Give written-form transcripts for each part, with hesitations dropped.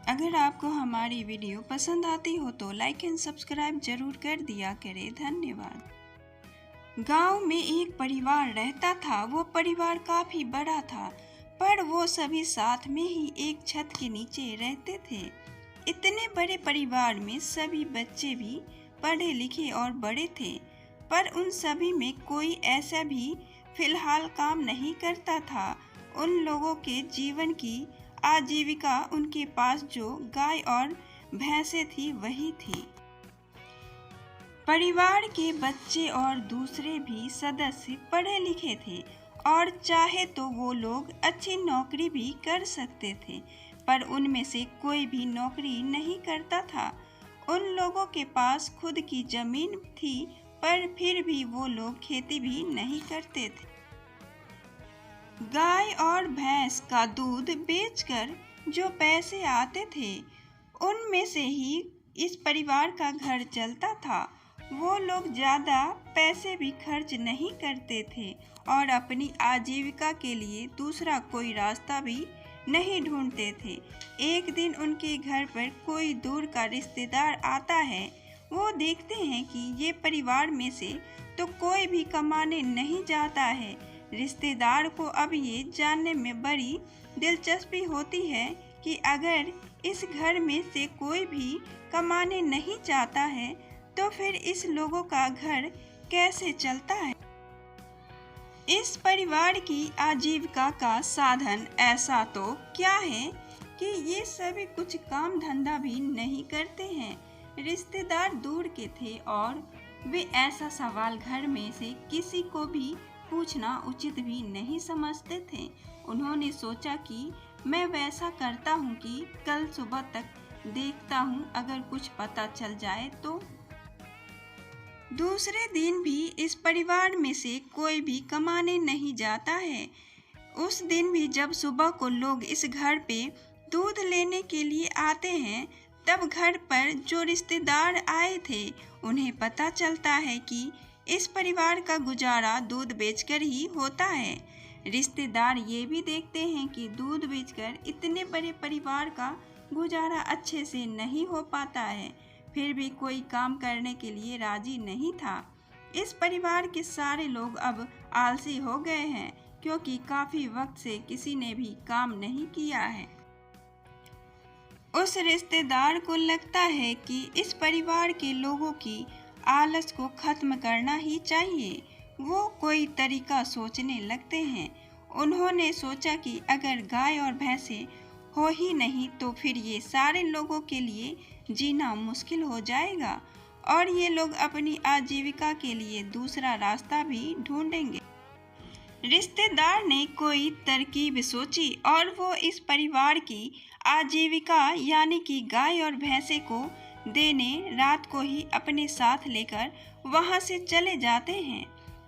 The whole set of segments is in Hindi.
अगर आपको हमारी वीडियो पसंद आती हो तो लाइक एंड सब्सक्राइब जरूर कर दिया करें। धन्यवाद। गांव में एक परिवार रहता था। वो परिवार काफी बड़ा था, पर वो सभी साथ में ही एक छत के नीचे रहते थे। इतने बड़े परिवार में सभी बच्चे भी पढ़े लिखे और बड़े थे, पर उन सभी में कोई ऐसा भी फिलहाल काम नहीं करता था। उन लोगों के जीवन की आजीविका उनके पास जो गाय और भैंसें थी वही थी। परिवार के बच्चे और दूसरे भी सदस्य पढ़े लिखे थे और चाहे तो वो लोग अच्छी नौकरी भी कर सकते थे, पर उनमें से कोई भी नौकरी नहीं करता था। उन लोगों के पास खुद की जमीन थी, पर फिर भी वो लोग खेती भी नहीं करते थे। गाय और भैंस का दूध बेचकर जो पैसे आते थे, उनमें से ही इस परिवार का घर चलता था। वो लोग ज़्यादा पैसे भी खर्च नहीं करते थे और अपनी आजीविका के लिए दूसरा कोई रास्ता भी नहीं ढूंढते थे। एक दिन उनके घर पर कोई दूर का रिश्तेदार आता है। वो देखते हैं कि ये परिवार में से तो कोई भी कमाने नहीं जाता है। रिश्तेदार को अब ये जानने में बड़ी दिलचस्पी होती है कि अगर इस घर में से कोई भी कमाने नहीं जाता है तो फिर इस लोगों का घर कैसे चलता है। इस परिवार की आजीविका का साधन ऐसा तो क्या है कि ये सभी कुछ काम धंधा भी नहीं करते हैं। रिश्तेदार दूर के थे और वे ऐसा सवाल घर में से किसी को भी पूछना उचित भी नहीं समझते थे। उन्होंने सोचा कि मैं वैसा करता हूँ कि कल सुबह तक देखता हूँ, अगर कुछ पता चल जाए तो। दूसरे दिन भी इस परिवार में से कोई भी कमाने नहीं जाता है। उस दिन भी जब सुबह को लोग इस घर पे दूध लेने के लिए आते हैं, तब घर पर जो रिश्तेदार आए थे उन्हें पता चलता है कि इस परिवार का गुजारा दूध बेचकर ही होता है। रिश्तेदार ये भी देखते हैं कि दूध बेचकर इतने बड़े परिवार का गुजारा अच्छे से नहीं हो पाता है, फिर भी कोई काम करने के लिए राजी नहीं था। इस परिवार के सारे लोग अब आलसी हो गए हैं, क्योंकि काफ़ी वक्त से किसी ने भी काम नहीं किया है। उस रिश्तेदार को लगता है कि इस परिवार के लोगों की आलस को खत्म करना ही चाहिए। वो कोई तरीका सोचने लगते हैं। उन्होंने सोचा कि अगर गाय और भैंसें हो ही नहीं तो फिर ये सारे लोगों के लिए जीना मुश्किल हो जाएगा और ये लोग अपनी आजीविका के लिए दूसरा रास्ता भी ढूंढेंगे। रिश्तेदार ने कोई तरकीब सोची और वो इस परिवार की आजीविका यानी कि गाय और भैंसे को देने रात को ही अपने साथ लेकर वहां से चले जाते हैं।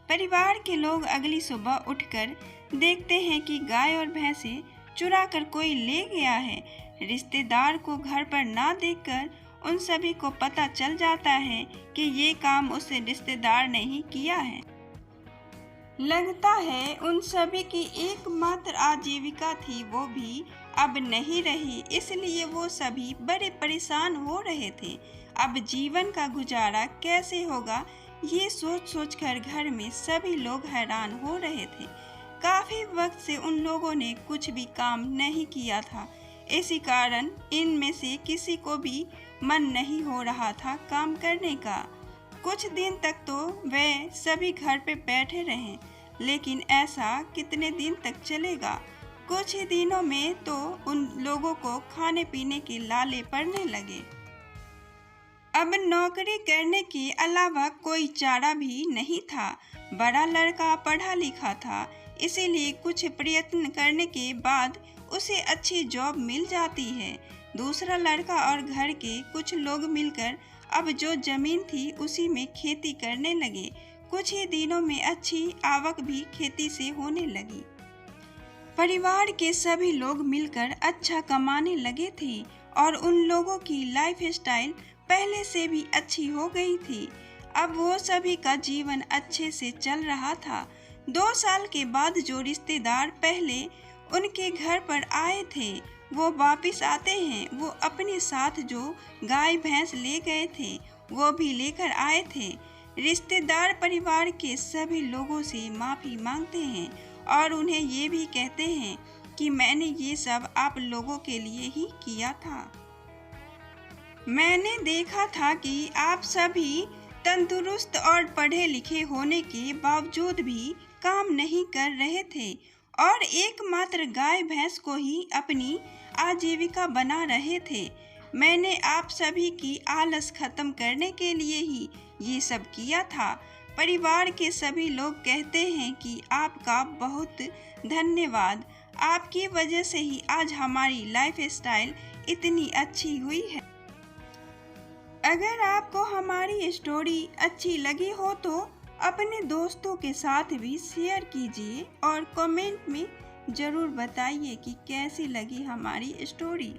परिवार के लोग अगली सुबह उठकर देखते हैं कि गाय और भैंसे चुरा कर कोई ले गया है। रिश्तेदार को घर पर ना देखकर उन सभी को पता चल जाता है कि ये काम उस रिश्तेदार ने ही किया है। लगता है उन सभी की एकमात्र आजीविका थी वो भी अब नहीं रही, इसलिए वो सभी बड़े परेशान हो रहे थे। अब जीवन का गुजारा कैसे होगा, ये सोच सोचकर घर में सभी लोग हैरान हो रहे थे। काफी वक्त से उन लोगों ने कुछ भी काम नहीं किया था, इसी कारण इनमें से किसी को भी मन नहीं हो रहा था काम करने का। कुछ दिन तक तो वे सभी घर पे बैठे रहे, लेकिन ऐसा कितने दिन तक चलेगा। कुछ ही दिनों में तो उन लोगों को खाने पीने के लाले पड़ने लगे। अब नौकरी करने के अलावा कोई चारा भी नहीं था। बड़ा लड़का पढ़ा लिखा था, इसीलिए कुछ प्रयत्न करने के बाद उसे अच्छी जॉब मिल जाती है। दूसरा लड़का और घर के कुछ लोग मिलकर अब जो जमीन थी उसी में खेती करने लगे। कुछ ही दिनों में अच्छी आवक भी खेती से होने लगी। परिवार के सभी लोग मिलकर अच्छा कमाने लगे थे और उन लोगों की लाइफ स्टाइल पहले से भी अच्छी हो गई थी। अब वो सभी का जीवन अच्छे से चल रहा था। 2 साल के बाद जो रिश्तेदार पहले उनके घर पर आए थे वो वापस आते हैं। वो अपने साथ जो गाय भैंस ले गए थे वो भी लेकर आए थे। रिश्तेदार परिवार के सभी लोगों से माफ़ी मांगते हैं और उन्हें ये भी कहते हैं कि मैंने ये सब आप लोगों के लिए ही किया था। मैंने देखा था कि आप सभी तंदुरुस्त और पढ़े लिखे होने के बावजूद भी काम नहीं कर रहे थे और एकमात्र गाय भैंस को ही अपनी आजीविका बना रहे थे। मैंने आप सभी की आलस खत्म करने के लिए ही ये सब किया था। परिवार के सभी लोग कहते हैं कि आपका बहुत धन्यवाद। आपकी वजह से ही आज हमारी लाइफस्टाइल इतनी अच्छी हुई है। अगर आपको हमारी स्टोरी अच्छी लगी हो तो अपने दोस्तों के साथ भी शेयर कीजिए और कमेंट में ज़रूर बताइए कि कैसी लगी हमारी स्टोरी।